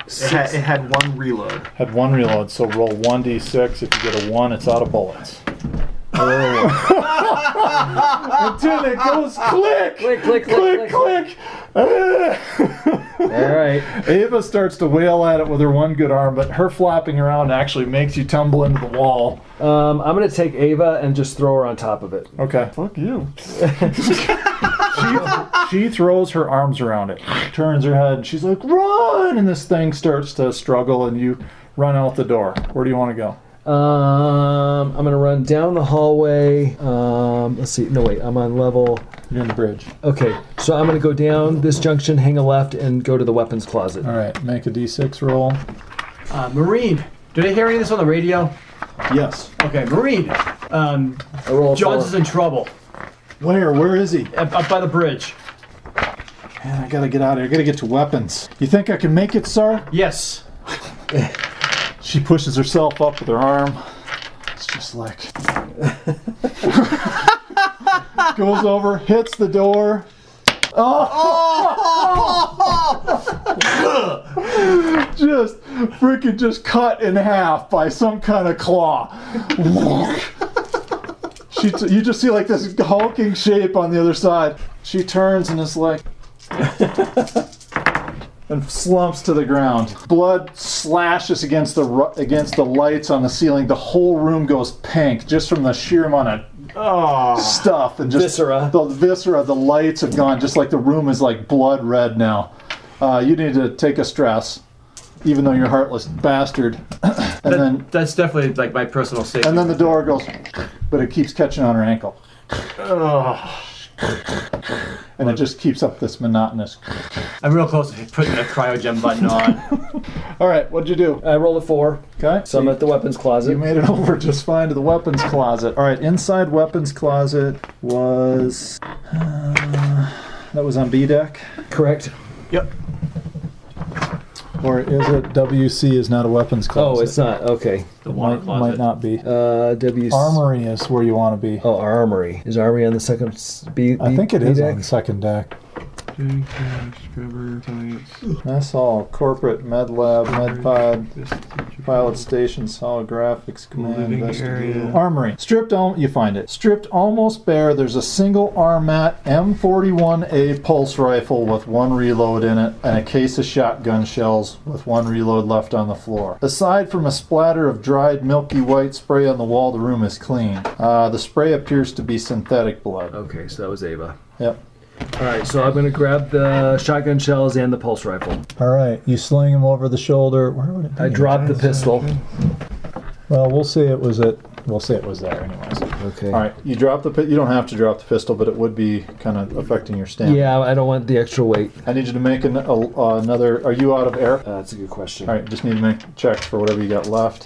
It had one reload. Had one reload, so roll 1d6. If you get a 1, it's out of bullets. Until it goes click! Click, click, click, click, click. All right. Ava starts to wail at it with her one good arm, but her flapping around actually makes you tumble into the wall. I'm going to take Ava and just throw her on top of it. Okay. Fuck you. She throws her arms around it, turns her head, and she's like, run! And this thing starts to struggle, and you run out the door. Where do you want to go? I'm going to run down the hallway. Let's see. No, wait. I'm on level... You're in the bridge. Okay. So I'm going to go down this junction, hang a left, and go to the weapons closet. All right. Make a d6 roll. Marine. Did I hear any of this on the radio? Yes. Okay, Marine. Johns is in trouble. Where is he? Up by the bridge. Man, I gotta get out of here. I gotta get to weapons. You think I can make it, sir? Yes. She pushes herself up with her arm. It's just like... Goes over, hits the door. Just freaking just cut in half by some kind of claw. You just see like this hulking shape on the other side. She turns and is like... and slumps to the ground. Blood slashes against the lights on the ceiling. The whole room goes pink just from the sheer amount of stuff and just viscera. The viscera. The lights have gone. Just like the room is like blood red now. You need to take a stress, even though you're a heartless bastard. That's definitely like my personal safety. And then the door goes, but it keeps catching on her ankle. And it just keeps up this monotonous. I'm real close to putting the cryogen button on. All right, what'd you do? I rolled a 4. Okay. So I'm at the weapons closet. You made it over just fine to the weapons closet. All right, inside weapons closet was... that was on B deck? Correct. Yep. Or is it WC is not a weapons closet? Oh, it's not. Okay. The water closet. Might not be. WC. Armory is where you want to be. Oh, armory. Is armory on the second B I think it is deck? on the second deck. That's all. Corporate, med lab, med pod, pilot stations, holographics, command, vestibule. Armory. Stripped, you find it. Stripped almost bare, there's a single Armat M41A pulse rifle with one reload in it, and a case of shotgun shells with one reload left on the floor. Aside from a splatter of dried milky white spray on the wall, the room is clean. The spray appears to be synthetic blood. Okay, so that was Ava. Yep. All right, so I'm going to grab the shotgun shells and the pulse rifle. All right, you sling him over the shoulder. Where would it be? I dropped the pistol. Well, we'll say it was it. We'll say it was there, anyways. Okay. All right, you drop the. You don't have to drop the pistol, but it would be kind of affecting your stamina. Yeah, I don't want the extra weight. I need you to make another. Are you out of air? That's a good question. All right, just need to make checks for whatever you got left.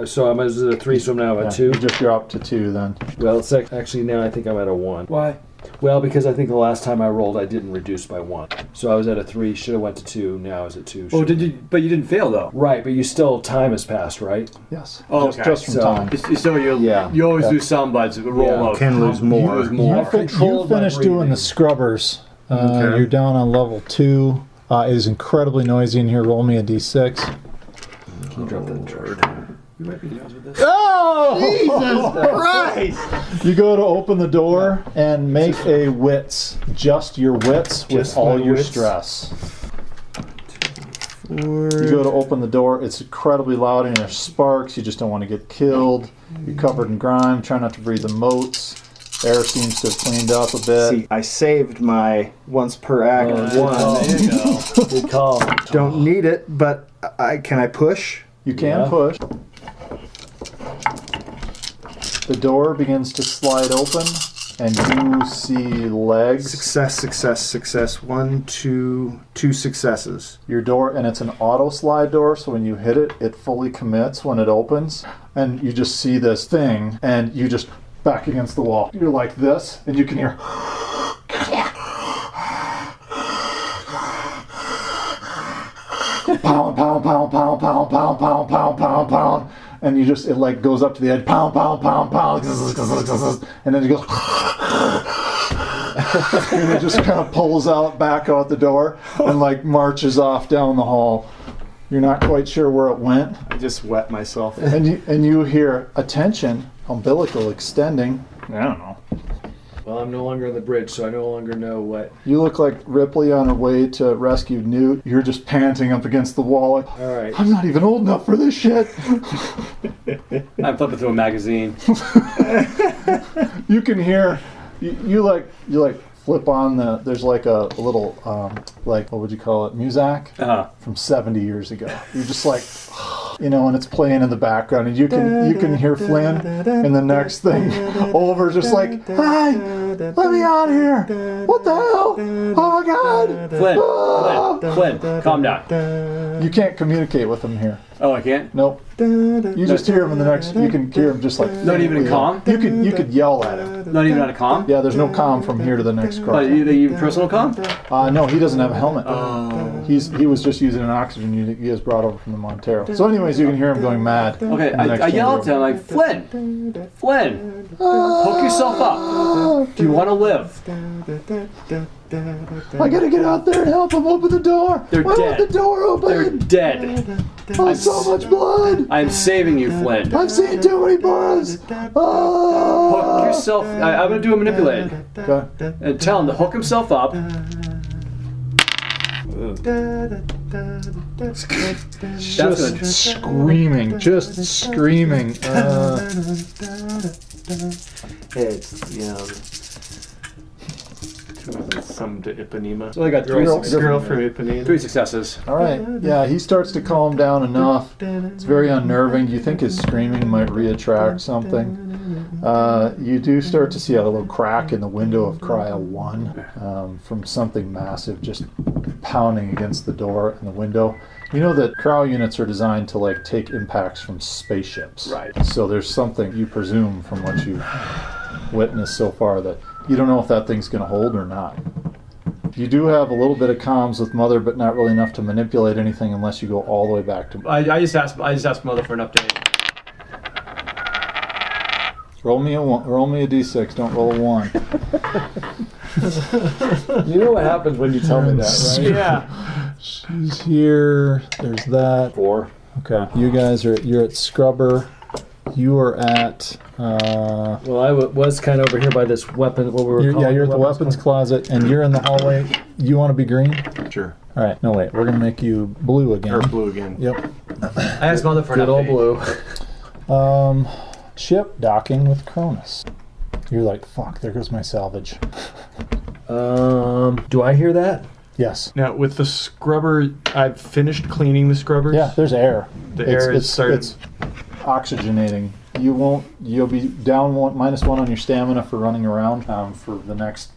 So I'm at a 3, so I'm now at 2. You just dropped to 2 then. Well, it's actually now I think I'm at a 1. Why? Well, because I think the last time I rolled, I didn't reduce by 1. So I was at a 3, should have went to 2, now I was at 2. Oh, did you? But you didn't fail though. Right, but you still, time has passed, right? Yes. Oh, just from so, time. So you always do some buds, roll out. Can lose more. You lose more. You finished doing the scrubbers. Okay. You're down on level 2. It is incredibly noisy in here. Roll me a d6. Can you drop that in charge? You might be done with this. Oh! Jesus Christ! You go to open the door and make a wits. Just your wits with Just all my your wits. stress. You go to open the door. It's incredibly loud and there's sparks. You just don't want to get killed. You're covered in grime. Try not to breathe the motes. Air seems to have cleaned up a bit. See, I saved my once per act. There you go. Good call. Don't need it, but can I push? You can Yeah. push. The door begins to slide open, and you see legs. Success, success, success. 1, 2, 2 successes. Your door, and it's an auto slide door, so when you hit it, it fully commits when it opens, and you just see this thing, and you just back against the wall. You're like this, and you can hear. Pound, pound, pound, pound, pound, pound, pound, pound, pound, pound. And you just, it like goes up to the edge, pound, pound, pound, pound, and then it goes, and it just kind of pulls out back out the door and like marches off down the hall. You're not quite sure where it went. I just wet myself. And you hear attention, umbilical extending. I don't know. Well, I'm no longer on the bridge, so I no longer know what. You look like Ripley on her way to rescue Newt. You're just panting up against the wall. Like, All right. I'm not even old enough for this shit. I'm flipping through a magazine. You can hear. You like flip on there's like a little like, what would you call it, Muzak from 70 years ago. You're just like, and it's playing in the background, and you can hear Flynn, and the next thing Oliver's just like, hi, let me out here. What the hell? Oh my God. Flynn, calm down. You can't communicate with him here. Oh, I can't? Nope. You just hear him in the next. You can hear him just like. Not even a comm? You could yell at him. Not even on a comm? Yeah, there's no comm from here to the next car. You personal comm? No, he doesn't have a helmet. Oh. He was just using an oxygen unit he was brought over from the Montero. So anyways, you can hear him going mad. Okay, I yell to him like, Flynn, hook yourself up. Do you want to live? I gotta get out there and help him open the door. They're Why dead. won't the door open? They're dead. Oh, so much blood. I'm saving you, Flynn. I've seen too many birds. Hook yourself. I'm gonna do a manipulate. Okay. And tell him to hook himself up. Just screaming. It's some to Ipanema. So I got Girl from Ipanema. 3 successes. All right. Yeah, he starts to calm down enough. It's very unnerving. You think his screaming might reattract something. You do start to see a little crack in the window of Cryo 1 from something massive just pounding against the door and the window. You know that cryo units are designed to like take impacts from spaceships. Right. So there's something you presume from what you witnessed so far that you don't know if that thing's going to hold or not. You do have a little bit of comms with Mother, but not really enough to manipulate anything unless you go all the way back to. I just asked Mother for an update. Roll me a d6. Don't roll a 1. You know what happens when you tell me that, right? Yeah. She's here. There's that. 4. Okay. You guys you're at Scrubber. You are at. Well, I was kind of over here by this weapon. What we were calling you're at the weapons closet, and you're in the hallway. You want to be green? Sure. All right. No, wait. We're gonna make you blue again. Or blue again. Yep. I asked Mother for an Good old update. blue. Ship docking with Cronus. You're like, fuck. There goes my salvage. Do I hear that? Yes. Now with the scrubber, I've finished cleaning the scrubbers. Yeah. There's air. The air is starting. It's oxygenating. You'll be down -1 on your stamina for running around for the next,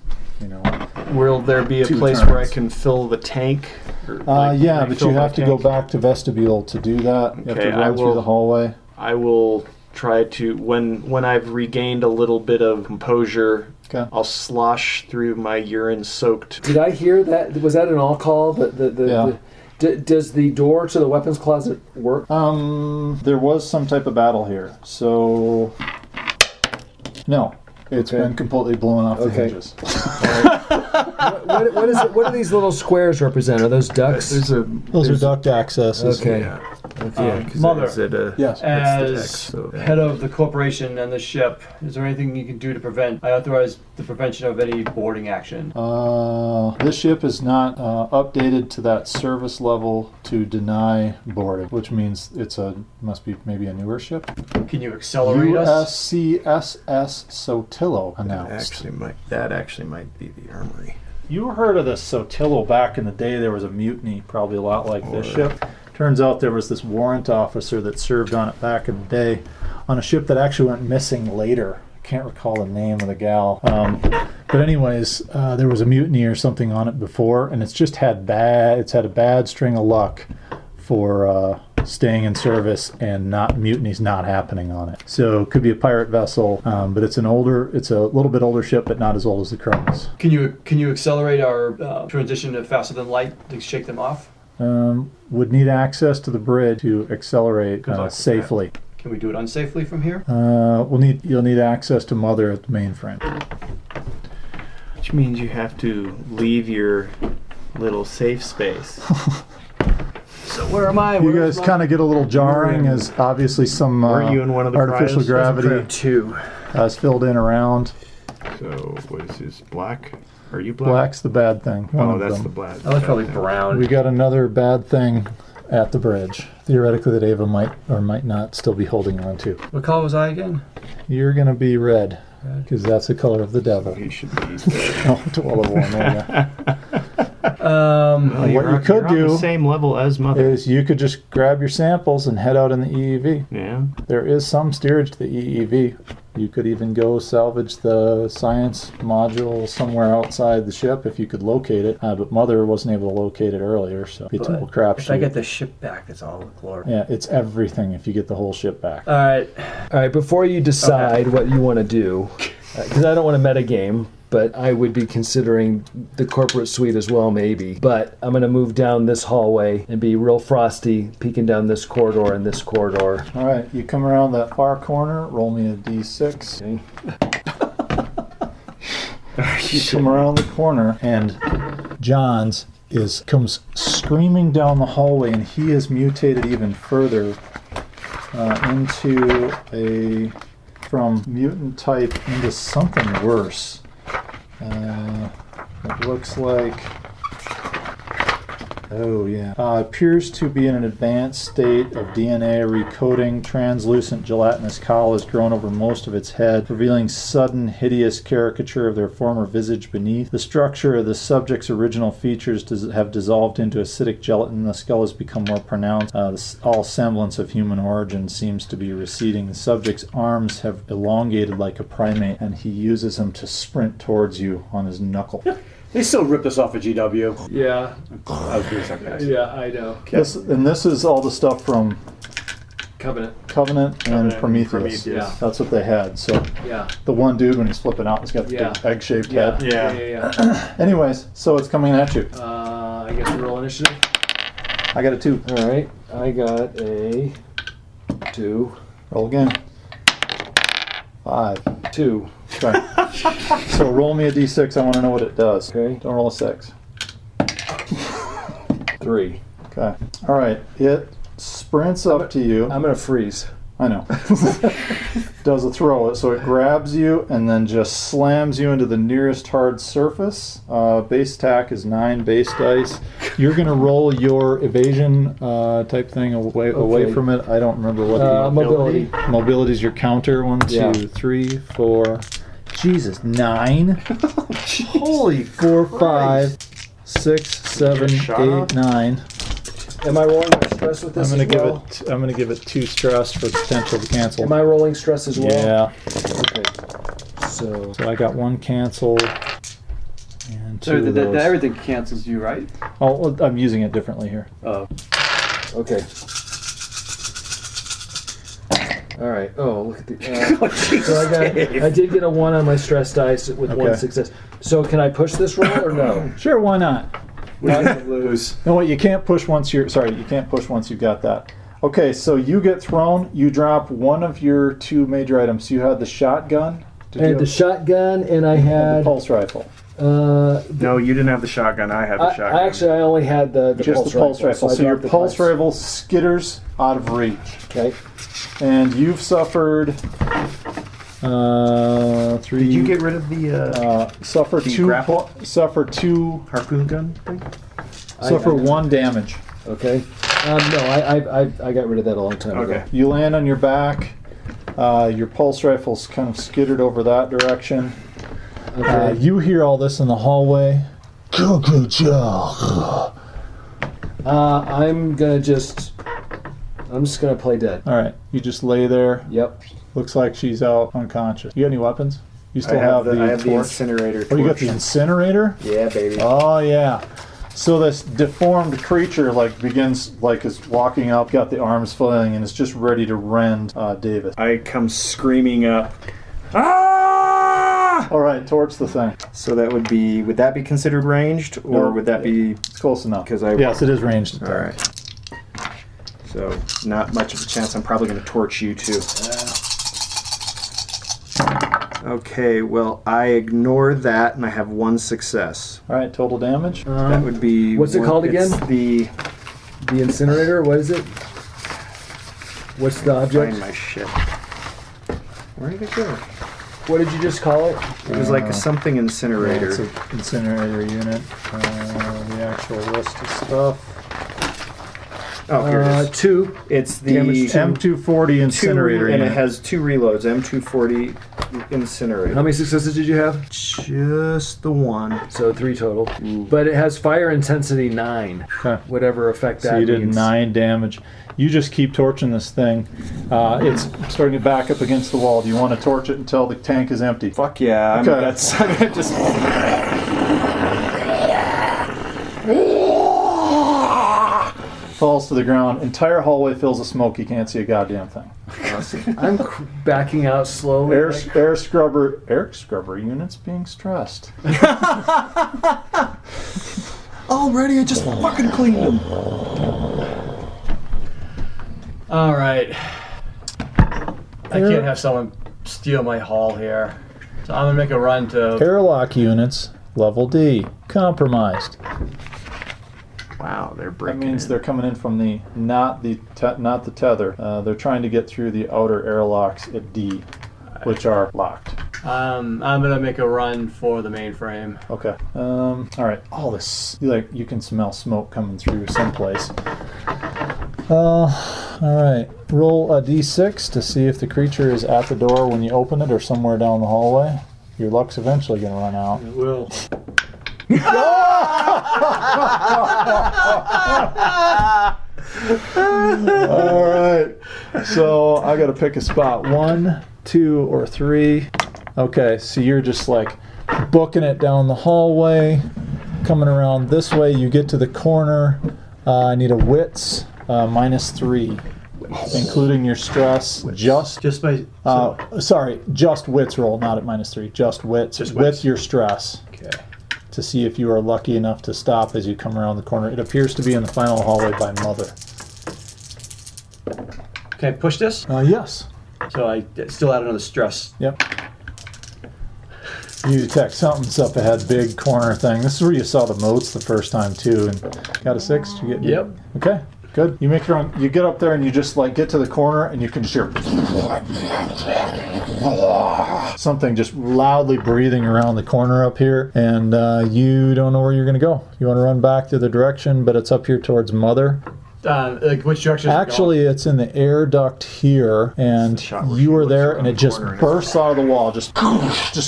Will there be a 2 place turns. where I can fill the tank? Or, yeah, but refill you my have to go tank? back to vestibule to do that. You have Okay, to run I through will- the hallway. I will try to when I've regained a little bit of composure. Okay. I'll slosh through my urine-soaked. Did I hear that? Was that an all call? Yeah. Does the door to the weapons closet work? There was some type of battle here, so no, it's Okay. been completely blown off the Okay. hinges. What is it? What do these little squares represent? Are those ducts? Those are duct accesses. Okay. Yeah. Mother. Is it a, Yes. As text, so- head of the corporation and the ship, is there anything you can do to prevent? I authorize the prevention of any boarding action. This ship is not updated to that service level to deny boarding, which means must be maybe a newer ship. Can you accelerate us? USCSS Sotillo announced. That actually might be the armory. You heard of the Sotillo back in the day. There was a mutiny, probably a lot like this ship. Turns out there was this warrant officer that served on it back in the day on a ship that actually went missing later. I can't recall the name of the gal. But anyways, there was a mutiny or something on it before, and it's had a bad string of luck for staying in service and mutinies not happening on it. So it could be a pirate vessel, but it's a little bit older ship, but not as old as the Cronus. Can you accelerate our transition to faster than light to shake them off? Would need access to the bridge to accelerate Good luck with safely. Can we do it unsafely from here? You'll need access to Mother at the mainframe. Which means you have to leave your little safe space. So where am I? You guys kind of get a little jarring as obviously some Weren't you in one of the artificial priors? gravity two. is filled in around. So what is this? Black? Are you black? Black's the bad thing. One Oh, of that's them. the black. That was probably thing. brown. We got another bad thing at the bridge. Theoretically, that Ava might or might not still be holding on to. What color was I again? You're gonna be red, because that's the color of the devil. He should be. Oh, 1201, there you go. Well, what you could on the do same level as Mother. Is you could just grab your samples and head out in the EEV. Yeah. There is some steerage to the EEV. You could even go salvage the science module somewhere outside the ship if you could locate it. But Mother wasn't able to locate it earlier, so it's a total crapshoot. If I get the ship back, it's all glory. Yeah, it's everything if you get the whole ship back. All right. All right, before you decide what you want to do, because I don't want to metagame, but I would be considering the corporate suite as well, maybe. But I'm going to move down this hallway and be real frosty, peeking down this corridor and this corridor. All right, you come around that far corner, roll me a d6. You come around the corner, and John's comes screaming down the hallway, and he is mutated even further from mutant type into something worse. It looks like, appears to be in an advanced state of DNA recoding. Translucent gelatinous cowl has grown over most of its head, revealing sudden hideous caricature of their former visage beneath. The structure of the subject's original features have dissolved into acidic gelatin. The skull has become more pronounced. All semblance of human origin seems to be receding. The subject's arms have elongated like a primate, and he uses them to sprint towards you on his knuckle. They still rip this off of GW. Yeah, I was doing sarcastic. yeah, I know. This is all the stuff from Covenant. Covenant and Prometheus. Yeah. That's what they had. So Yeah. the one dude, when he's flipping out, he's got the Yeah. big egg-shaped Yeah. head. Yeah. Anyways, so it's coming at you. I guess we roll initiative. I got a 2. All right, I got a 2. Roll again. 5. 2. Okay. So roll me a d6. I want to know what it does. Okay. Don't roll a 6. 3. Okay. All right. It sprints up to you. I'm gonna freeze. I know. Does a throw it, so it grabs you and then just slams you into the nearest hard surface. Base attack is 9 base dice. You're gonna roll your evasion type thing away Okay. from it. I don't remember what Mobility. Mobility is your counter. 1, 2, Yeah. 3, 4. Jesus, 9. Holy 4, 5, 6, 7, shot 8, off? 9. Am I rolling my stress with I'm this gonna as give well? it. I'm gonna give it 2 stress for the potential to cancel. Am I rolling stress as well? Yeah. Okay. So So I got 1 cancel and 2 So of those. everything cancels you, right? Oh, well, I'm using it differently here. Oh. okay. All right. Oh, look at the. So I did get a 1 on my stress dice with 1 Okay. success. So can I push this roll or no? Sure, why not? Lose. No, wait, you can't push once you're. Sorry, you can't push once you've got that. Okay, so you get thrown. You drop one of your 2 major items. You had the shotgun. Did I you had the have shotgun and I the had. pulse rifle? No, you didn't have the shotgun. I had the shotgun. I only had the Just pulse the pulse rifle. I So your dropped the pulse dice. rifle skitters out of reach, Okay. and you've suffered 3. Did you get rid of the suffer the 2 grapple? suffer 2 harpoon gun thing? suffer 1 damage. Okay. No, I got rid of that a long time ago. Okay. You land on your back. Your pulse rifle's kind of skittered over that direction. Okay. You hear all this in the hallway. I'm just gonna play dead. All right, you just lay there. Yep. Looks like she's out unconscious. You got any weapons? You still I have the torch? incinerator. Oh, you got torch. the incinerator? Yeah, baby. Oh yeah. So this deformed creature begins is walking up, got the arms flailing, and is just ready to rend Davis. I come screaming up. Ah! All right, torch the thing. So would that be considered ranged, or No. would that be? It's close enough. Because yes, it is ranged. All right. So not much of a chance. I'm probably going to torch you too. Okay. Well, I ignore that, and I have 1 success. All right, total damage. That would be. What's it called it's again? The The incinerator. What is it? What's the object? Find my shit. Where did it go? What did you just call it? It was like something incinerator. It's an incinerator unit. The actual list of stuff. Oh, here it is. 2. It's the M240 incinerator and unit. it has 2 reloads. M240 incinerator. How many successes did you have? Just the one. So 3 total. But it has fire intensity 9. Okay. Whatever effect that So you did means. 9 damage. You just keep torching this thing. It's starting to back up against the wall. Do you want to torch it until the tank is empty? Fuck yeah. Okay. I'm just. Falls to the ground. Entire hallway fills with smoke. You can't see a goddamn thing. I'm backing out slowly. Air scrubber units being stressed. Already, I just fucking cleaned them. All right. I can't have someone steal my haul here. So I'm gonna make a run to. Airlock units, level D, compromised. Wow, they're That breaking means in. they're coming in from the not the tether. They're trying to get through the outer airlocks at D, which are locked. I'm gonna make a run for the mainframe. Okay. All right. All this, you can smell smoke coming through someplace. All right. Roll a d6 to see if the creature is at the door when you open it or somewhere down the hallway. Your luck's eventually going to run out. It will. All right. So I got to pick a spot. 1, 2, or 3. Okay. So you're just like booking it down the hallway, coming around this way. You get to the corner. I need a wits -3, including your stress. Just by. just wits roll, not at -3. Just wits. Just with wits. your stress. Okay. To see if you are lucky enough to stop as you come around the corner. It appears to be in the final hallway by Mother. Can I push this? Yes. So I still add another stress. Yep. You detect something's up ahead, big corner thing. This is where you saw the moats the first time too. And got a 6? Did you get? Yep. Okay. Good. You make your own. You get up there and you just get to the corner and you can just hear something just loudly breathing around the corner up here, and you don't know where you're going to go. You want to run back to the direction, but it's up here towards Mother. Like which direction? Actually, it's in the air duct here, and shot where you she were looks there, around and it the just corner and bursts out of the wall, just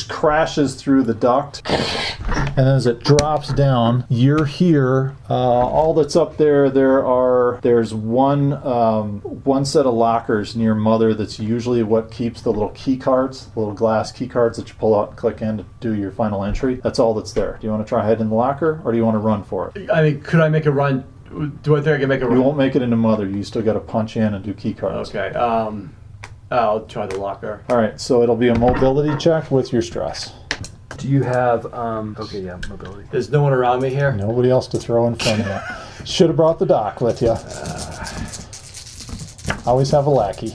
crashes through the duct, and as it drops down, you're here. All that's up there, there's one set of lockers near Mother. That's usually what keeps the little key cards, the little glass key cards that you pull out and click in to do your final entry. That's all that's there. Do you want to try heading in the locker, or do you want to run for it? I mean, could I make a run? Do I think I can make a run? You won't make it into Mother. You still got to punch in and do key cards. Okay. I'll try the locker. All right, so it'll be a mobility check with your stress. Do you have? Okay, yeah, mobility. There's no one around me here. Nobody else to throw in front of you. Should have brought the doc with you. Always have a lackey.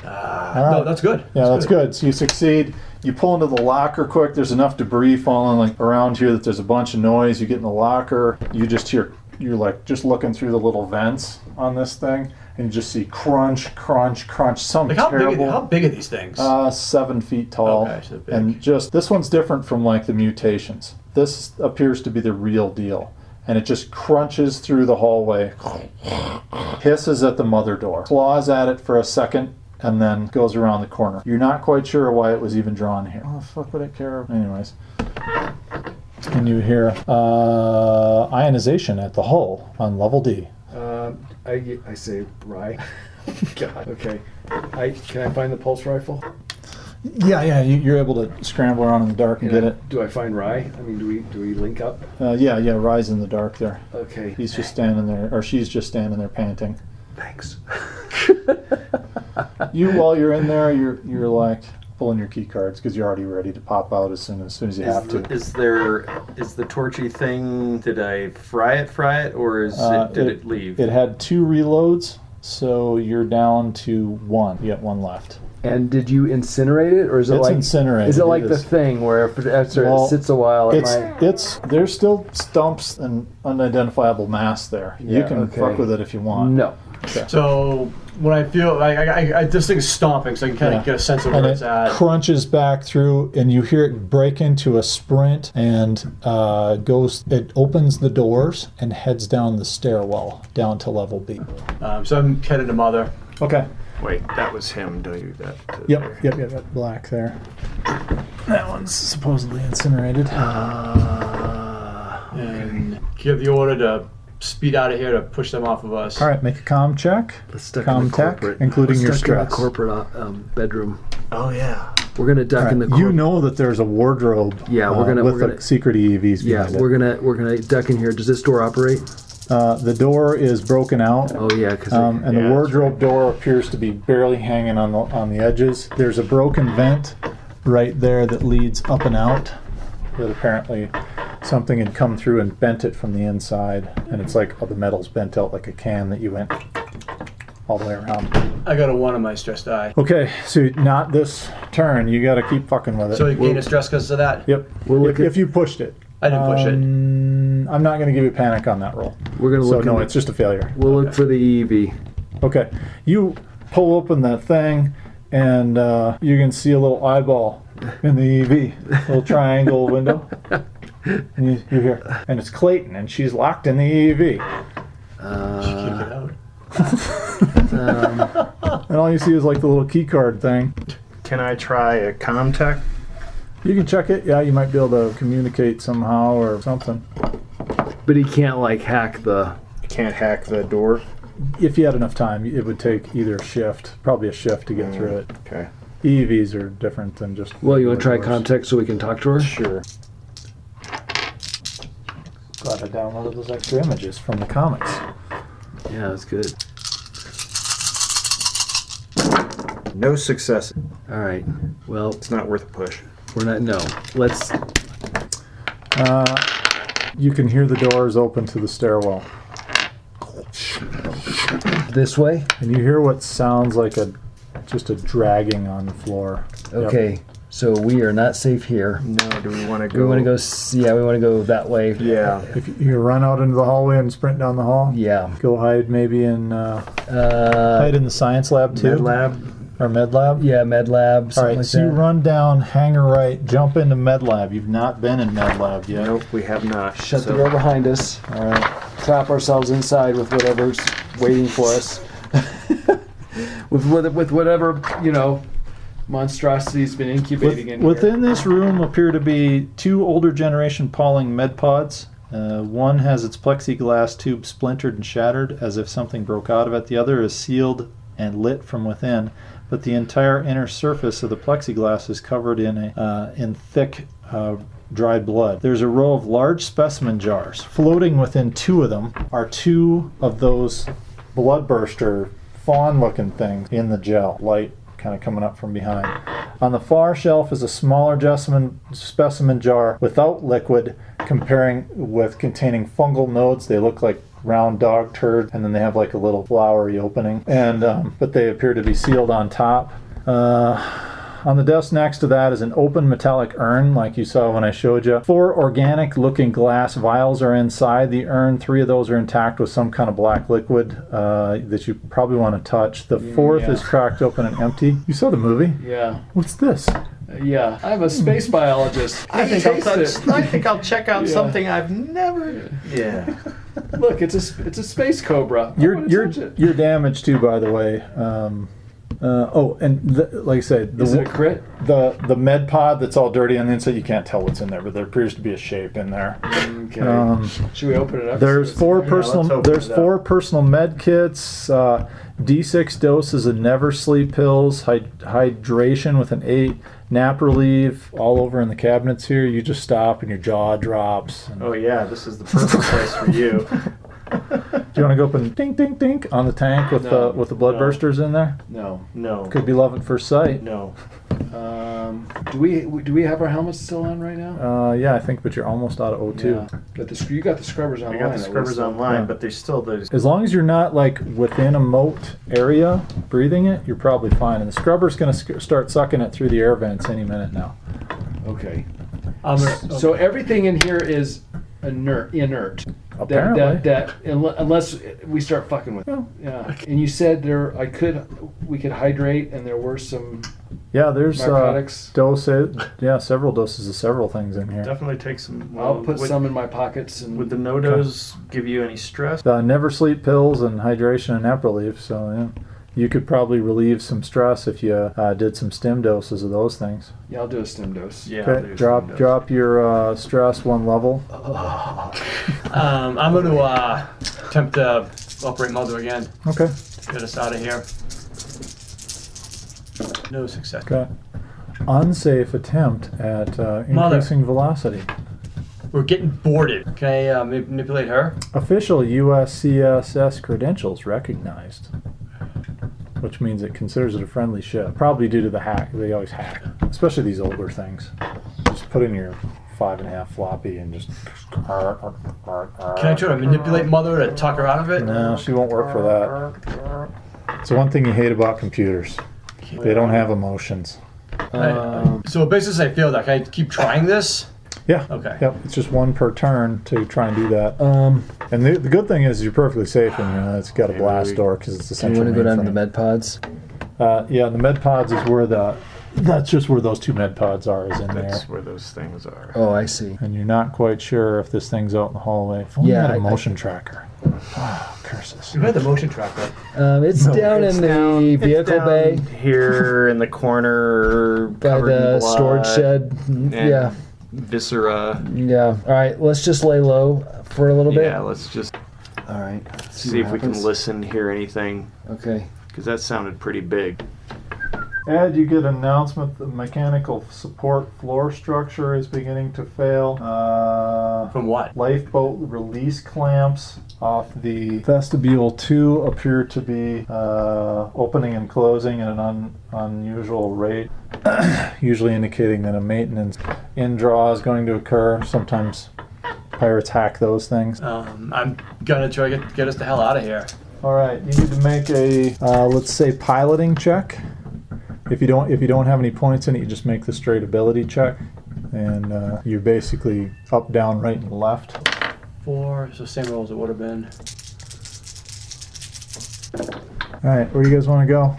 All right. No, that's good. Yeah, that's good. So you succeed. You pull into the locker quick. There's enough debris falling around here that there's a bunch of noise. You get in the locker. You just hear. You're just looking through the little vents on this thing, and you just see crunch, crunch, crunch. Something Like terrible. how big are these things? 7 feet tall. Okay, so big. And just this one's different from the mutations. This appears to be the real deal. And it just crunches through the hallway, hisses at the Mother door, claws at it for a second, and then goes around the corner. You're not quite sure why it was even drawn here. Oh, the fuck would it care? Anyways. And you hear ionization at the hull on level D. I say rye. God. Okay. Can I find the pulse rifle? Yeah, you're able to scramble around in the dark and get it. Do I find rye? I mean, do we link up? Yeah, Rise in the dark there. Okay. He's just standing there, or she's just standing there panting. Thanks. While you're in there, you're pulling your key cards because you're already ready to pop out as soon as you have to. Is the torchy thing? Did I fry it, or did it leave? It had 2 reloads, so you're down to 1. You got 1 left. And did you incinerate it, or is it It's like incinerated. Is it like It the is. thing where after Well, it sits a while, it might? There's still stumps and unidentifiable mass there. You Yeah, can okay. fuck with it if you want. No. So when I feel I this thing's stomping, so I can kind of Yeah. get a sense of And where it it's at. crunches back through, and you hear it break into a sprint, and It opens the doors and heads down the stairwell down to level B. So I'm headed to Mother. Okay. Wait, that was him doing that. Yep. Black there. That one's supposedly incinerated. And give the order to speed out of here to push them off of us. All right, make a comm check. Let's duck Comm in the tech, corporate, including your let's duck in stress. the corporate bedroom. Oh yeah. We're gonna duck All in the right, corporate. you know that there's a wardrobe. Yeah, we're gonna- with we're the gonna- secret EEVs. Yeah, behind we're gonna duck in here. Does this door operate? The door is broken out. Oh yeah, because And Yeah, the that's wardrobe door appears to be barely hanging on the edges. There's a broken vent right there that leads up and out. That apparently something had come through and bent it from the inside, and it's like the metal's bent out like a can that you went all the way around. I got a 1 on my stress die. Okay, so not this turn. You got to keep fucking with it. So you gain a stress because of that? Yep. We'll look If you pushed it. I didn't push it. I'm not going to give you panic on that roll. we're gonna So look. no, in it's just a failure. We'll look for the EV. Okay, you pull open that thing, and you can see a little eyeball in the EV, little triangle window. And you hear, and it's Clayton, and she's locked in the EV. Kick it out. And all you see is like the little key card thing. Can I try a Comtech? You can check it. Yeah, you might be able to communicate somehow or something. But he can't like hack the. I can't hack the door. If you had enough time, it would take either a shift, probably a shift to get through it. Okay. EVs are different than just. Well, you want to try regular doors. contact so we can talk to her? Sure. Glad I downloaded those extra images from the comics. Yeah, that's good. No success. All right. Well, It's not worth a push. we're not. No. Let's. You can hear the doors open to the stairwell. This way. And you hear what sounds like just a dragging on the floor. Yep. Okay. So we are not safe here. No, do we want to go? We want to go. Yeah, we want to go that way. Yeah. If you run out into the hallway and sprint down the hall, Yeah. go hide maybe in hide in the science lab too, Med lab. or med lab. Yeah, med lab. All Something right, like so that. you run down, hangar right, jump into med lab. You've not been in med lab yet. Nope, we have not. Shut So- the door behind us. All right. Trap ourselves inside with whatever's waiting for us. with whatever monstrosity's been incubating in Within this room appear to be two older generation Pauling med pods. One has its plexiglass tube splintered and shattered as if something broke out of it. The other is sealed and lit from within, but the entire inner surface of the plexiglass is covered in thick dry blood. There's a row of large specimen jars. Floating within two of them are two of those bloodburster fawn-looking things in the gel, light kind of coming up from behind. On the far shelf is a smaller specimen jar without liquid, containing fungal nodes. They look like round dog turds, and then they have like a little flowery opening, and but they appear to be sealed on top. On the desk next to that is an open metallic urn, like you saw when I showed you. 4 organic-looking glass vials are inside the urn. 3 of those are intact with some kind of black liquid that you probably want to touch. The 4th is cracked open and empty. You saw the movie? Yeah. What's this? Yeah. I'm a space biologist. I think I'll check out Yeah. something I've never. Yeah. Look, it's a space cobra. I You're wanna touch it. you're damaged too, by the way. Like I said, Is it a crit? the med pod that's all dirty on the inside, you can't tell what's in there, but there appears to be a shape in there. Okay. Should we open it up? There's So four it's- personal. open There's it up. 4 personal med kits, D6 doses of Never Sleep pills, hydration with an 8, nap relief, all over in the cabinets here. You just stop and your jaw drops. Oh yeah, this is the perfect place for you. Do you want to go up and dink, dink, dink on the tank with No, the blood no. bursters in there? No. No. Could be love at first sight. No. Do we have our helmets still on right now? Yeah, I think, but you're almost out of O2. Yeah. But you got the scrubbers online. We got the scrubbers online, Yeah. but there's still those. As long as you're not like within a moat area breathing it, you're probably fine. And the scrubber's going to start sucking it through the air vents any minute now. Okay. So everything in here is inert. Apparently. Unless we start fucking with it. Yeah. And you said we could hydrate, and there were some Yeah, there's narcotics. Several doses of several things in here. Definitely take some. I'll put some in my pockets. And Would the no-dose give you any stress? Never sleep pills and hydration and Eprolief. So yeah, you could probably relieve some stress if you did some stim doses of those things. Yeah, I'll do a stim dose. Yeah. Okay, drop your stress one level. I'm going to attempt to operate Mother again. Okay. Get us out of here. No success. Okay. Unsafe attempt at increasing velocity. We're getting boarded. Can I manipulate her? Official USCSS credentials recognized. Which means it considers it a friendly ship. Probably due to the hack. They always hack. Especially these older things. Just put in your 5.5 floppy and just... Can I try to manipulate Mother to tuck her out of it? No, she won't work for that. It's the one thing you hate about computers. They don't have emotions. So basically I feel that. Can I keep trying this? Yeah. Okay. Yep. It's just one per turn to try and do that. And the good thing is you're perfectly safe, and it's got a blast door because it's Do you essentially. want to go down to the med pods? Yeah, the med pods is where that's just where those 2 med pods are, is in there. That's where those things are. Oh, I see. And you're not quite sure if this thing's out in the hallway. If only Yeah, had a I- motion tracker. Oh, curses. You had the motion tracker. It's down in the vehicle bay Here in the corner, by covered in the blood storage shed. and Yeah. Viscera. Yeah. All right. Let's just lay low for a little bit. Yeah, let's just All right. see if we can listen, hear anything, Okay. because that sounded pretty big. Ed, you get an announcement the mechanical support floor structure is beginning to fail. From what? Lifeboat release clamps off the vestibule 2 appear to be opening and closing at an unusual rate, usually indicating that a maintenance in-draw is going to occur. Sometimes pirates hack those things. I'm gonna try to get us the hell out of here. All right, you need to make a let's say piloting check. If you don't have any points in it, you just make the straight ability check, and you're basically up, down, right, and left. 4, so same roll as it would have been. All right, where do you guys want to go?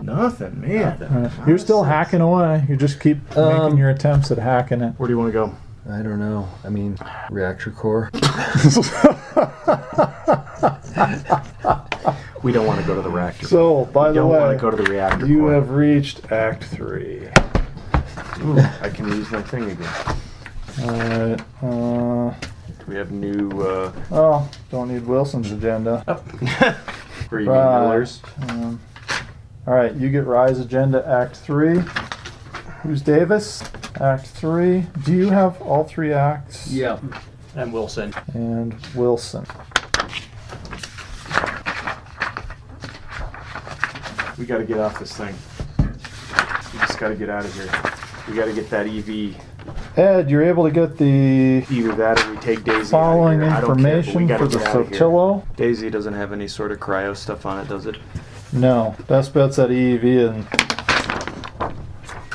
Nothing, man. Nothing. All right. You're still hacking away. You just keep making your attempts at hacking it. Where do you want to go? I don't know. I mean, reactor core. We don't want to go to the reactor. So, by we the don't want way, to go to the reactor. you core. have reached Act 3. Ooh, I can use my thing again. All right. We have new. Oh, don't need Wilson's agenda. Where you mean Miller's? All right, you get Rise Agenda Act 3. Who's Davis? Act 3. Do you have all 3 acts? Yeah. And Wilson. And Wilson. We got to get off this thing. We just got to get out of here. We got to get that EV. Ed, you're able to get the Either that or we take Daisy following out of here. I don't care, but we information gotta for the get out of here. Sotillo. Daisy doesn't have any sort of cryo stuff on it, does it? No, best bet's at EEV, and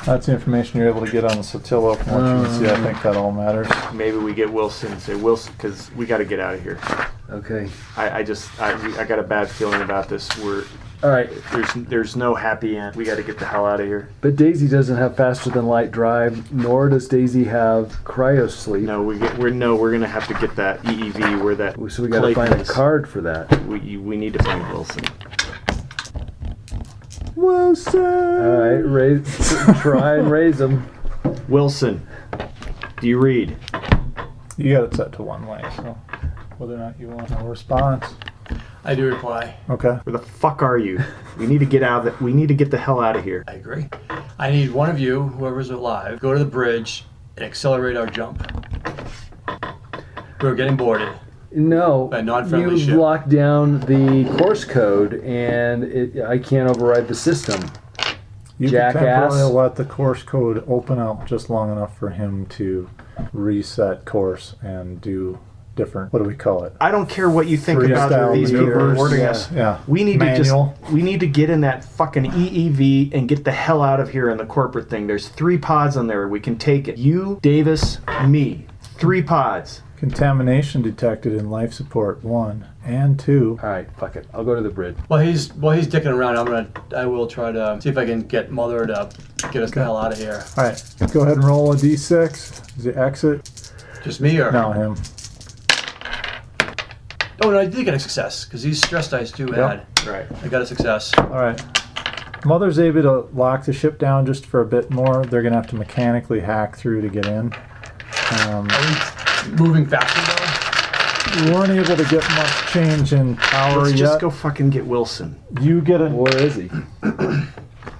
that's the information you're able to get on the Sotillo. From what you can see, I think that all matters. Maybe we get Wilson and say Wilson, because we got to get out of here. Okay. I got a bad feeling about this. All right. There's no happy end. We got to get the hell out of here. But Daisy doesn't have faster than light drive, nor does Daisy have cryo sleep. No, we're gonna have to get that EEV where that. So we got to find a is. card for that. We need to find Wilson. Wilson! All right, try and raise them. Wilson, do you read? You got it set to one way, so whether or not you want a response. I do reply. Okay. Where the fuck are you? We need to get out of we need to get the hell out of here. I agree. I need one of you, whoever's alive, go to the bridge and accelerate our jump. We're getting boarded. No, A non-friendly you've ship. locked down the course code, and I can't override the system. You Jackass. can temporarily let the course code open up just long enough for him to reset course and do different, what do we call it? I don't care what you think Freestyle about these people maneuvers. rewarding Yeah, us. yeah. We need Manual. we need to get in that fucking EEV and get the hell out of here in the corporate thing. There's 3 pods on there. We can take it. You, Davis, me. 3 pods. Contamination detected in life support 1 and 2. All right, fuck it. I'll go to the bridge. While he's dicking around, I will try to see if I can get Mother to get us the hell out of here. All right, go ahead and roll a d6. Is it exit? Just me or? No, him. Oh no, I did get a success because these stress dice do add. Right. I got a success. All right. Mother's able to lock the ship down just for a bit more. They're going to have to mechanically hack through to get in. Are we moving faster though? We weren't able to get much change in power Let's yet. just go fucking get Wilson. You get an Where is he?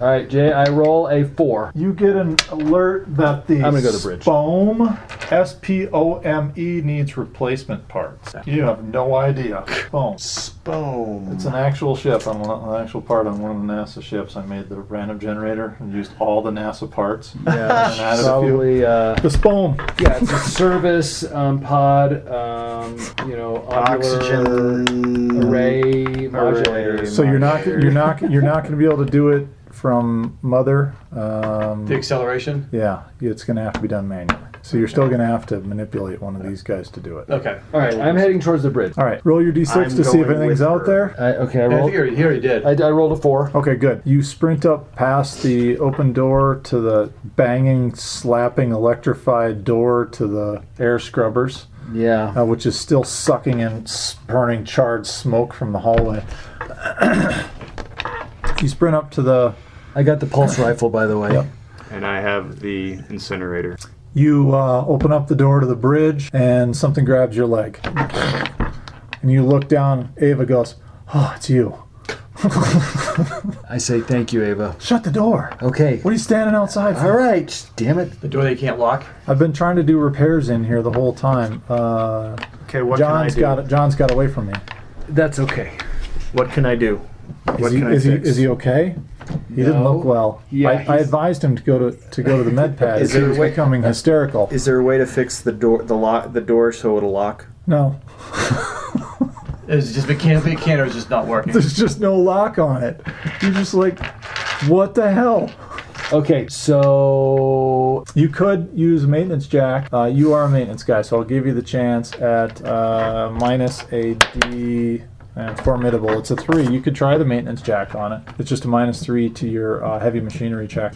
All right, Jay, I roll a 4. You get an alert that the I'm gonna go to the bridge. SPOME, SPOME, needs replacement parts. You have no idea. SPOME. Boom. It's an actual ship, an actual part on one of the NASA ships. I made the random generator and used all the NASA parts. Yeah, And added probably. The SPOME. Yeah, it's a service pod. Ocular Oxygen array modulator. So you're not going to be able to do it from Mother. The acceleration. Yeah, it's going to have to be done manually. So you're still going to have to manipulate one of these guys to do it. Okay. All right, I'm heading towards the bridge. All right, roll your d6 I'm to see if going anything's with out her. there. I Yeah, I rolled. think he already did. I rolled a 4. Okay, good. You sprint up past the open door to the banging, slapping, electrified door to the air scrubbers, Yeah. which is still sucking in burning charred smoke from the hallway. You sprint up to the... I got the pulse rifle, by the way. Yep. And I have the incinerator. You open up the door to the bridge, and something grabs your leg. And you look down. Ava goes, "Oh, it's you." I say thank you, Ava. Shut the door. Okay. What are you standing outside for? All right. Damn it. The door that you can't lock. I've been trying to do repairs in here the whole time. Okay, what can I do? John's got away from me. That's okay. What can I do? What can I fix? Is he okay? He didn't No. look well. Yeah, I advised him to go to the med pad. Is He there was a way- becoming hysterical. Is there a way to fix the door so it'll lock? No, Is it just mechanically it can't or is it just not working? there's just no lock on it. You're just like, what the hell? Okay, so You could use a maintenance jack. You are a maintenance guy, so I'll give you the chance at minus a D. Formidable. It's a 3. You could try the maintenance jack on it. It's just a -3 to your heavy machinery check.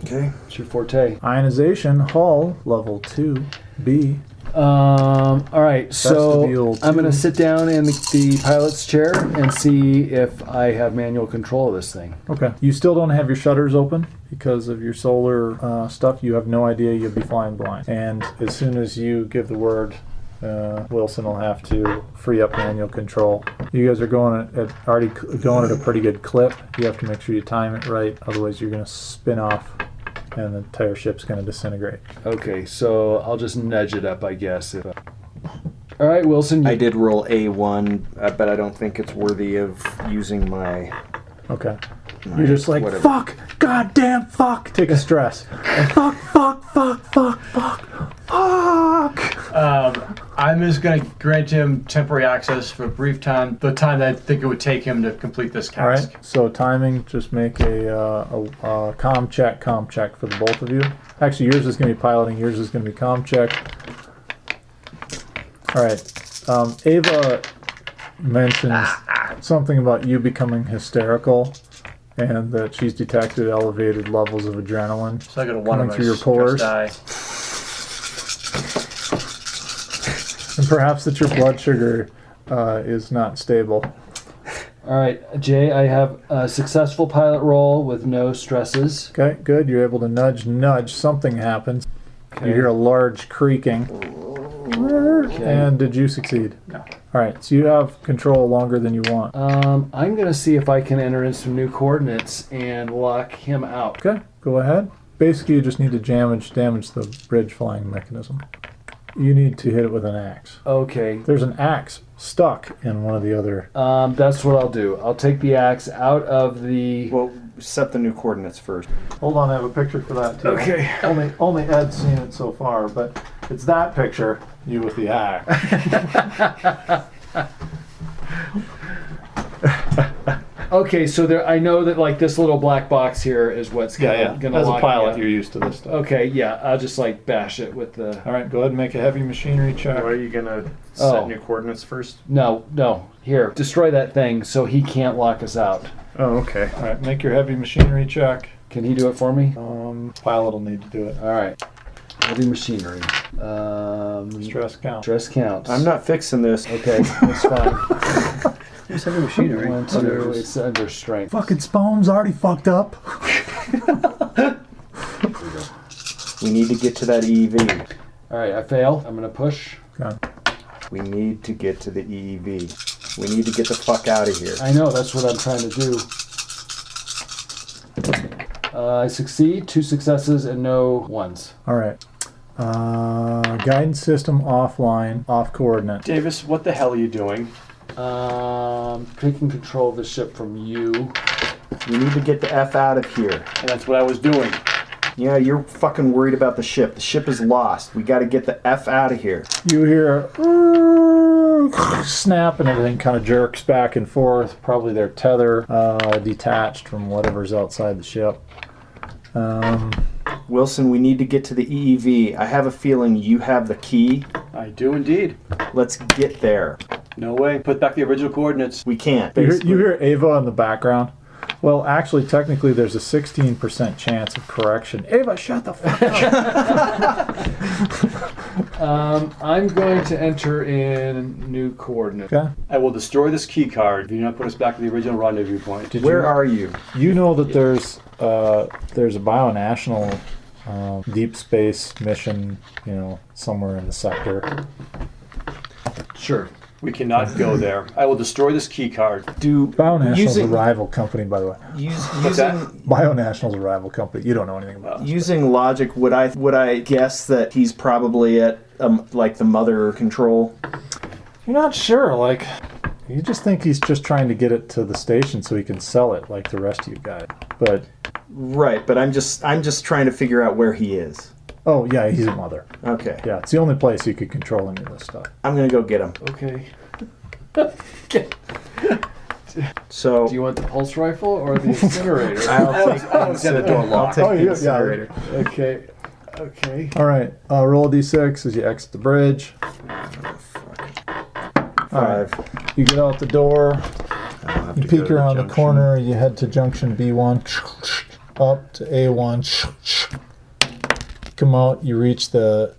Okay. it's your forte. Ionization, hull, level 2, B. All right, so Vestibule I'm going to 2. sit down in the pilot's chair and see if I have manual control of this thing. Okay. You still don't have your shutters open because of your solar stuff. You have no idea you'll be flying blind. And as soon as you give the word, Wilson will have to free up manual control. You guys are already going at a pretty good clip. You have to make sure you time it right, otherwise you're going to spin off and the entire ship's going to disintegrate. Okay, so I'll just nudge it up, I guess. All right, Wilson. I did roll A1, but I don't think it's worthy of using my... Okay. You're just like, whatever. fuck, goddamn fuck. Take a stress. Fuck, fuck, fuck, fuck, fuck, fuck. I'm just going to grant him temporary access for a brief time, the time that I think it would take him to complete this All right. task. So timing, just make a comm check for the both of you. Actually, yours is going to be piloting. Yours is going to be comm check. All right. Ava mentions something about you becoming hysterical, and that she's detected elevated levels of adrenaline So I got a 1 on coming my through your stress pores, die. and perhaps that your blood sugar is not stable. All right, Jay, I have a successful pilot roll with no stresses. Okay, good. You're able to nudge. Something happens. Okay. You hear a large creaking. And did you succeed? No. All right, so you have control longer than you want. I'm going to see if I can enter in some new coordinates and lock him out. Okay, go ahead. Basically, you just need to damage the bridge flying mechanism. You need to hit it with an axe. Okay, There's an axe stuck in one of the other. that's what I'll do. I'll take the axe out of the... Well, set the new coordinates first. Hold on, I have a picture for that too. Okay. Only Ed's seen it so far, but it's that picture, you with the axe. Okay, so there, I know that like this little black box here is what's gonna As a lock pilot, me you're used to this stuff. up. Okay, yeah, I'll just like bash it with the. All right, go ahead and make a heavy machinery check. Are you gonna Oh. set new coordinates first? No, here, destroy that thing so he can't lock us out. Oh, okay. All right, make your heavy machinery check. Can he do it for me? Pilot will need to do it. All right, heavy machinery. Stress count. Stress counts. I'm not fixing this. Okay, that's fine. Just heavy machinery. 1, 2, it's under strength. Fucking Spome's already fucked up. We need to get to that EEV. All right, I fail. I'm gonna push. Okay. We need to get to the EEV. We need to get the fuck out of here. I know, that's what I'm trying to do. I succeed, 2 successes and no ones. All right. Guidance system offline, off coordinate. Davis, what the hell are you doing? Taking control of the ship from you. We need to get the F out of here. And that's what I was doing. Yeah, you're fucking worried about the ship. The ship is lost. We got to get the F out of here. You hear a snap and everything kind of jerks back and forth. Probably their tether detached from whatever's outside the ship. Wilson, we need to get to the EEV. I have a feeling you have the key. I do indeed. Let's get there. No way. Put back the original coordinates. We can't. You hear Ava in the background. Well, actually, technically, there's a 16% chance of correction. Ava, shut the fuck up. I'm going to enter in new coordinate. Okay. I will destroy this key card if you do not put us back to the original rendezvous point. Where are you? You know that there's a bionational deep space mission, somewhere in the sector. Sure. We cannot go there. I will destroy this key card. Bionational's a rival company, by the way. that? Bionational's a rival company. You don't know anything about it. Using logic, would I guess that he's probably at like the mother control? You're not sure. Like, you just think he's just trying to get it to the station so he can sell it, like the rest of you guys. But Right, but I'm just trying to figure out where he is. oh yeah, he's a mother. Okay. Yeah, it's the only place you could control any of this stuff. I'm gonna go get him. Okay. So Do you want the pulse rifle or the incinerator? I'll take the door locked. I'll take the incinerator. Okay. Okay. All right, roll a d6 as you exit the bridge. 5. You get out the door. You peek around the corner. You head to junction B1, up to A1. Come out. You reach the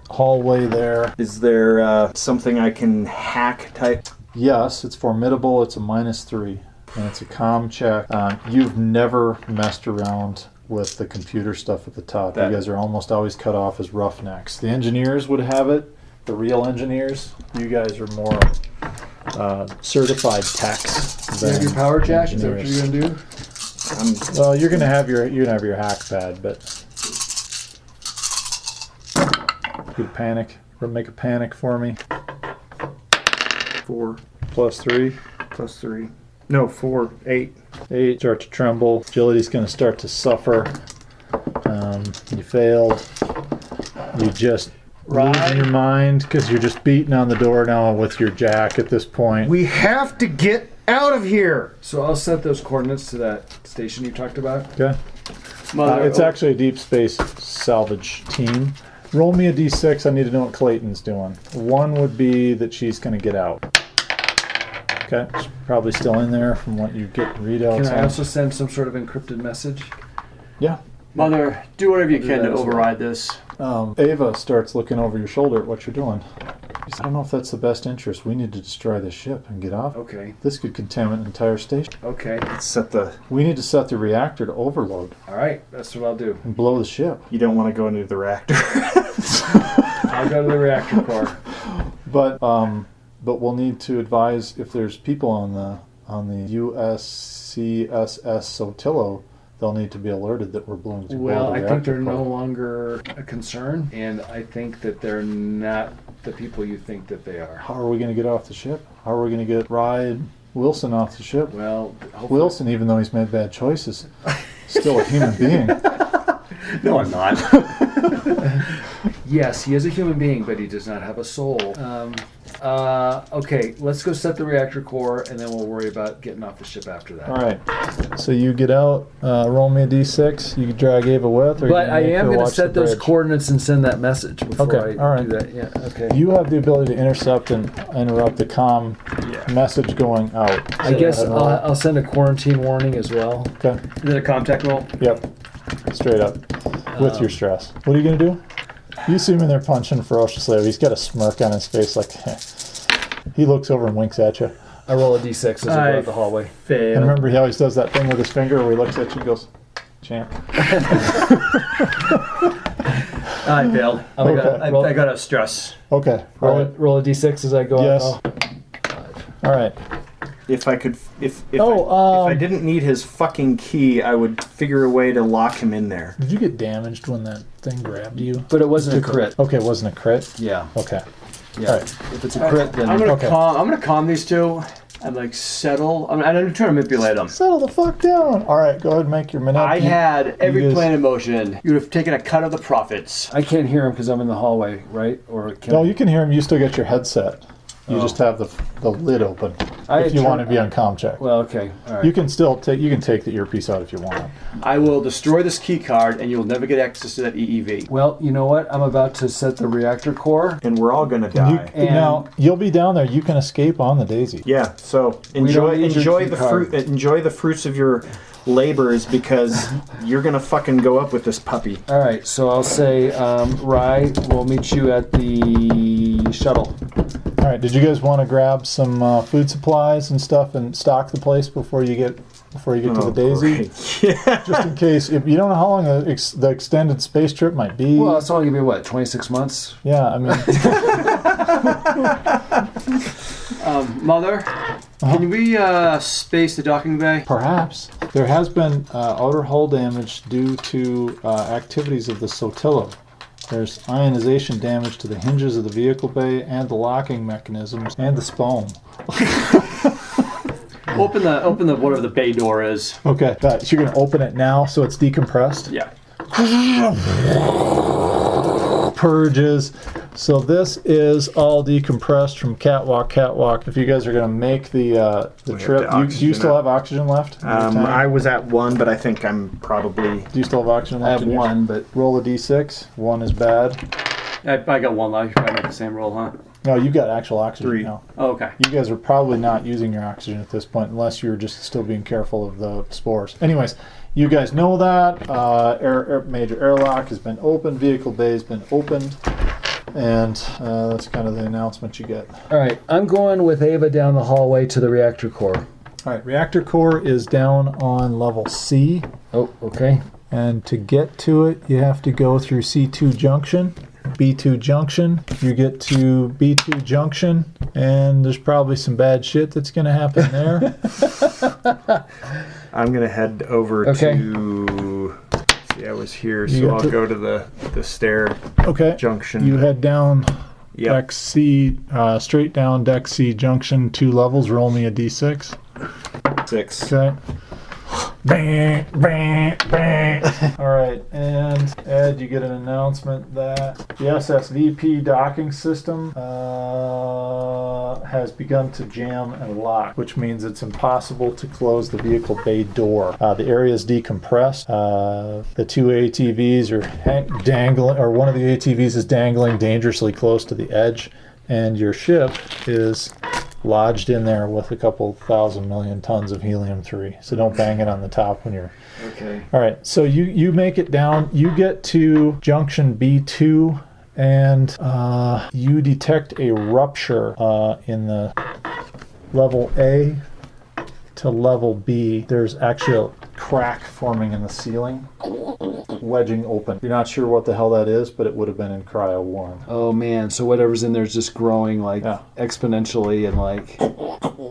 hallway there. Is there something I can hack type? Yes, it's formidable. It's a -3, and it's a comm check. You've never messed around with the computer stuff at the top. You guys are almost always cut off as roughnecks. The engineers would have it. The real engineers. You guys are more certified techs. Do you have your power jack? Is that what engineers. you're gonna do? Well, you're gonna have your hack pad, but you panic. Or make a panic for me. 4 +3. plus 3. No, 4. 8. 8. Start to tremble. Agility's gonna start to suffer. You failed. You just losing your mind because you're just beating on the door now with your jack at this point. We have to get out of here. So I'll set those coordinates to that station you talked about. Okay. It's actually a deep space salvage team. Roll me a d6. I need to know what Clayton's doing. 1 would be that she's going to get out. Okay. She's probably still in there from what you get readouts Can I on. also send some sort of encrypted message? Yeah. Mother, do whatever you Do can that to as well. override this. Ava starts looking over your shoulder at what you're doing. She says, I don't know if that's the best interest. We need to destroy this ship and get off. Okay. This could contaminate an entire station. Okay. Set the. We need to set the reactor to overload All right. That's what I'll do. and blow the ship. You don't want to go into the reactor. I'll go to the reactor core. But we'll need to advise if there's people on the USCSS Sotillo, they'll need to be alerted that we're blowing the Well, I think they're reactor no core. longer a concern, and I think that they're not the people you think that they are. How are we going to get off the ship? How are we going to get Ride Wilson off the ship. Well, hopefully. Wilson, even though he's made bad choices, still a human being. No, I'm not. Yes, he is a human being, but he does not have a soul. Okay, let's go set the reactor core, and then we'll worry about getting off the ship after that. All right. So you get out, roll me a d6. You can drag Ava with, or But you I can make am her going to watch set the those bridge. coordinates and send that message before Okay, I all right. do that. Yeah, okay. You have the ability to intercept and interrupt the comm message going out. I guess I'll send a quarantine warning as well. Okay. Is it a contact roll? Yep. Straight up. With your stress. What are you going to do? You see him in there punching ferociously. He's got a smirk on his face like... He looks over and winks at you. I roll a d6 as I go out the hallway. Fail. And remember, he always does that thing with his finger where he looks at you and goes, champ. I failed. Okay. I got a stress. Okay. Roll a d6 as I go Yes. out. All right. If I could, if Oh, I didn't need his fucking key, I would figure a way to lock him in there. Did you get damaged when that thing grabbed you? But it wasn't a crit. Okay, it wasn't a crit? Yeah. Okay. Yeah. All right. If it's a crit, then I'm gonna Okay. calm these two and like settle. I'm trying to manipulate them. Settle the fuck down. All right, go ahead and make your minute. I had every guys- plan in motion. You would have taken a cut of the profits. I can't hear him because I'm in the hallway, right? Or can No, you can hear him. You still get your headset. You just have the lid open if you want to be on comm check. Well, okay. All right. You can still take the earpiece out if you want. I will destroy this key card, and you will never get access to that EEV. Well, you know what? I'm about to set the reactor core. And we're all gonna die. And- Now you'll be down there. You can escape on the Daisy. Yeah, so don't enjoy need your enjoy key the card. enjoy the fruits of your labors because you're gonna fucking go up with this puppy. All right. So I'll say, Rye, we'll meet you at the shuttle. All right. Did you guys want to grab some food supplies and stuff and stock the place before you get to the Daisy? Great. Yeah. Just in case, if you don't know how long the extended space trip might be. Well, it's only gonna be what, 26 months? Yeah, I mean, Mother, can we space the docking bay? perhaps there has been outer hull damage due to activities of the Sotilla. There's ionization damage to the hinges of the vehicle bay and the locking mechanisms and the spone. Open the whatever the bay door is. Okay, so you're gonna open it now so it's decompressed. Yeah. Purges. So this is all decompressed from catwalk. If you guys are gonna make the trip, to do you still have oxygen left? in your tank? I was at 1, but I think I'm probably. Do you still have oxygen I left? have in your- one, but Roll a d6. 1 is bad. I got one left. You probably make the same roll, huh? No, you've got actual oxygen 3. now. Oh, okay. You guys are probably not using your oxygen at this point, unless you're just still being careful of the spores. Anyways, you guys know that major airlock has been opened, vehicle bay has been opened, and that's kind of the announcement you get. all right. I'm going with Ava down the hallway to the reactor core. All right, reactor core is down on level C, Oh, okay. and to get to it, you have to go through C2 junction. B2 junction, you get to B2 junction, and there's probably some bad shit that's going to happen there. I'm gonna head over Okay. to. See, I was here, You so got I'll to- go to the stair Okay, junction. you head down Yep. deck C, straight down deck C junction, 2 levels. Roll me a d6. 6. Okay. Bang, bang, bang. All right, and Ed, you get an announcement that the SSVP docking system has begun to jam and lock, which means it's impossible to close the vehicle bay door. The area is decompressed. The 2 ATVs are dangling, or one of the ATVs is dangling dangerously close to the edge, and your ship is lodged in there with a couple thousand million tons of helium-3. So don't bang it on the top when you're... Okay. All right, so you make it down. You get to junction B2, and you detect a rupture in the level A to level B. There's actually a crack forming in the ceiling, wedging open. You're not sure what the hell that is, but it would have been in Cryo 1. Oh man. So whatever's in there is just growing like Yeah. exponentially and like.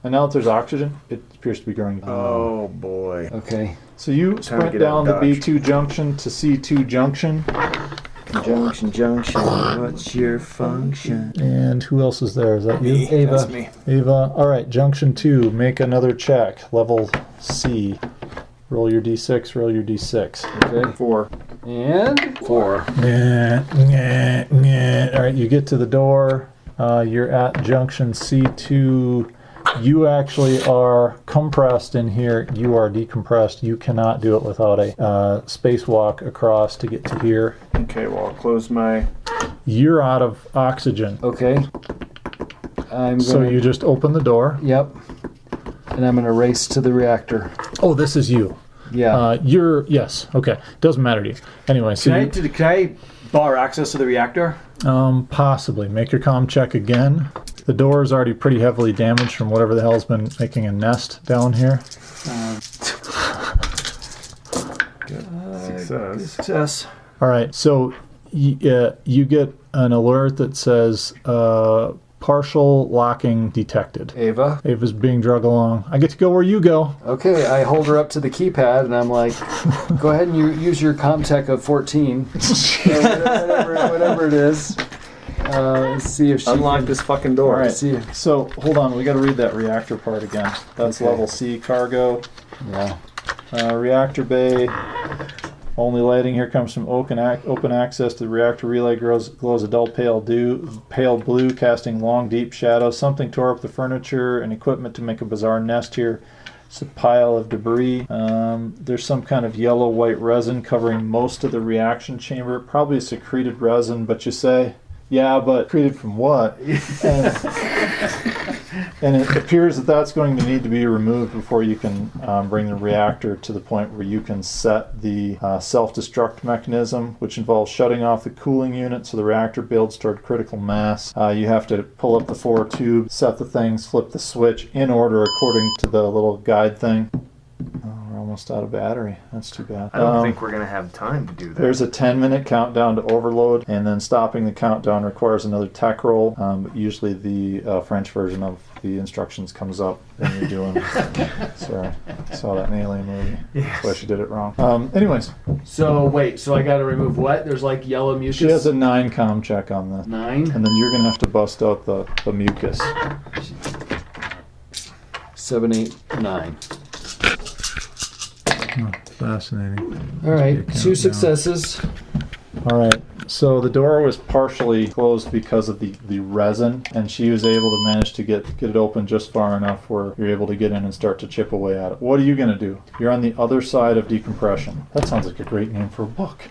And now that there's oxygen, it appears to be growing. Oh boy. Okay. So you Time to sprint get down the out of Dodge. B2 junction to C2 junction, Junction, what's your function? And who else is there? Is that you? Ava. That's me. Ava. All right, junction 2. Make another check. Level C. Roll your d6. Roll your d6. Okay. 4. And 4. All right, you get to the door. You're at junction C2. You actually are compressed in here. You are decompressed. You cannot do it without a spacewalk across to get to here. Okay, well, I'll close my... You're out of oxygen. okay. I'm So gonna, you just open the door. Yep. And I'm gonna race to the reactor. Oh, this is you. Yeah. Yes. Okay. Doesn't matter to you. Anyway, so Can I bar access to the reactor? possibly make your comm check again. The door is already pretty heavily damaged from whatever the hell's been making a nest down here. Success. All right. So you get an alert that says partial locking detected. Ava. Ava's being dragged along. I get to go where you go. Okay, I hold her up to the keypad and I'm like, go ahead and use your ComTech of 14. whatever it is. Let's see if she Unlock can, this fucking door. All right. see. So hold on. We got to read that reactor part again. That's Okay. level C cargo. Yeah. Reactor bay. Only lighting here comes from open access to the reactor relay. Glows a dull pale blue, casting long, deep shadows. Something tore up the furniture and equipment to make a bizarre nest here. It's a pile of debris. There's some kind of yellow-white resin covering most of the reaction chamber. Probably a secreted resin, but you say, yeah, but secreted from what? And it appears that that's going to need to be removed before you can bring the reactor to the point where you can set the self-destruct mechanism, which involves shutting off the cooling unit so the reactor builds toward critical mass. You have to pull up the 4 tubes, set the things, flip the switch in order according to the little guide thing. Oh, we're almost out of battery. That's too bad. I don't think we're going to have time to do that. There's a 10-minute countdown to overload, and then stopping the countdown requires another tech roll. But usually the French version of the instructions comes up when you're doing. Sorry, I saw that in Alien movie. Yes. So she did it wrong. Anyways, So wait, so I gotta remove what? There's like yellow mucus. she has a 9 comm check on this, 9, and then you're gonna have to bust out the mucus. 7, 8, 9. Fascinating. All right, Countdown. 2 successes. All right. So the door was partially closed because of the resin, and she was able to manage to get it open just far enough where you're able to get in and start to chip away at it. What are you going to do? You're on the other side of decompression. That sounds like a great name for a book.